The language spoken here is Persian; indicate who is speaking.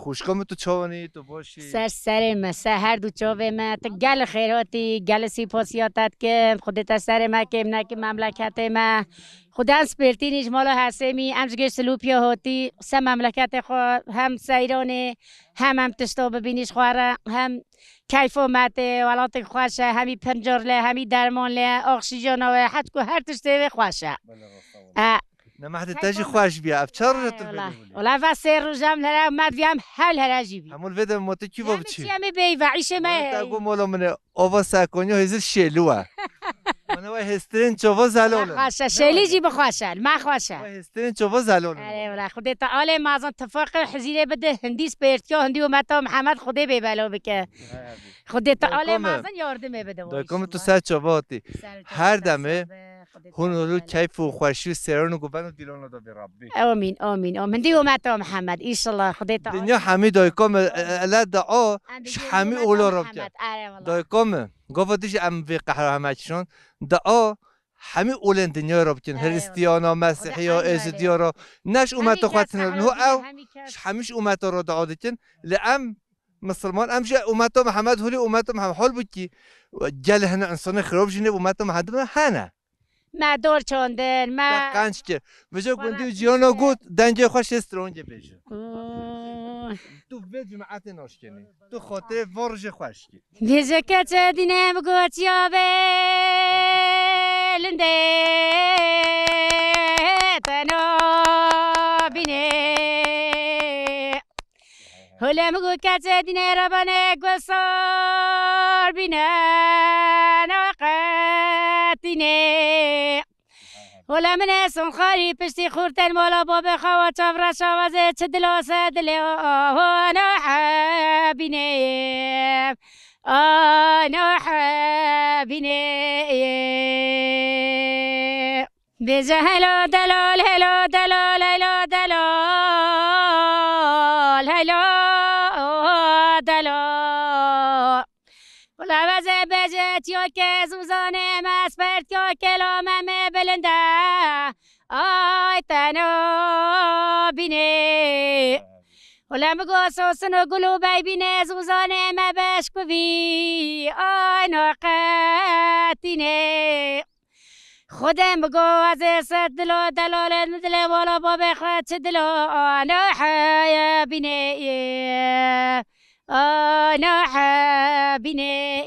Speaker 1: خوشکام تو چاونی تو باشی
Speaker 2: سر ما هر دو چاوه ما تا گل خیراتی گل سپاسیاتت که خودت سر ما که نه مملکت ما خدا سپرتی نیش مالا حسمی امشگه سلوپیا هاتی سه مملکت خوا هم سیرانه هم تشتا ببینیش خواره هم کیف و مته ولات خوشه همی پنجرله همی درمانله اکسیژن و حد کو هر تشته خوشه
Speaker 1: نه مهد تاجی خوش بیا افچار رو تو بله
Speaker 2: ولی واسه روزم لرا مد ویم حل هرجی بی
Speaker 1: همون ویدم موتی کی بود چی؟
Speaker 2: همی بی وعیش ما
Speaker 1: تا گو مولا منه آوا سکونی هزار شلوه من وای هسترین چوا زلاله
Speaker 2: خوشه شلی جی بخوشه ما خوشه
Speaker 1: وای هسترین چوا زلاله
Speaker 2: آره ولی خودت تعالی مازن اتفاق حزیره بده هندی سپرتیا هندی و متا محمد خدا به بلا بکه خودت تعالی مازن یاردم بده
Speaker 1: دایکم تو سر چواتی هر دمه هون کیف و خوشی و سران و گوبن و دیلان دا بربی
Speaker 2: آمین آمین آمین دی و متا محمد ایشالله خدا تعالی
Speaker 1: دنیا همه دایکم الا دعا همه اولا رو کرد دایکم گفتیش ام وی قهر همچشون دعا همه اولن دنیا رو بکن هریستیانا مسیحیا ازدیا رو نش اومد خواهد نو او همیش اومد رو دعا دکن لام مسلمان امشي امتهم محمد هولي امتهم محمد حول بكي جل هنا انسان خراب جنه امتهم محمد هنا
Speaker 2: ما دور چاندن ما
Speaker 1: قنچ که بجا گندی جیانا گود دنجه خوش استرونجه بجا تو به جماعت ناشکنی تو خاطر ورج خوش کی
Speaker 2: بجا که دینم گوت یا بلنده تنو بینه هلا مگو که دینه ربانه گسار بینه نوقتینه ولا من سنخاري بشتي خورتن مولا بابا خوا تفرا شوازه تدلو سدلو انا حابيني انا حابيني بيجا هلو دلال هلو دلال هلو دلال هلو دلال ولا وزه بجت یا که زوزانه مسپرت یا کلامم بلنده آی تنو بینه ولا مگو سوسنو گلو بی بینه زوزانه مبشکوی آی ناقتینه خودم بگو از صد دلو دلال دل والا باب خود دلو آنا حیا بینه أنا حابيني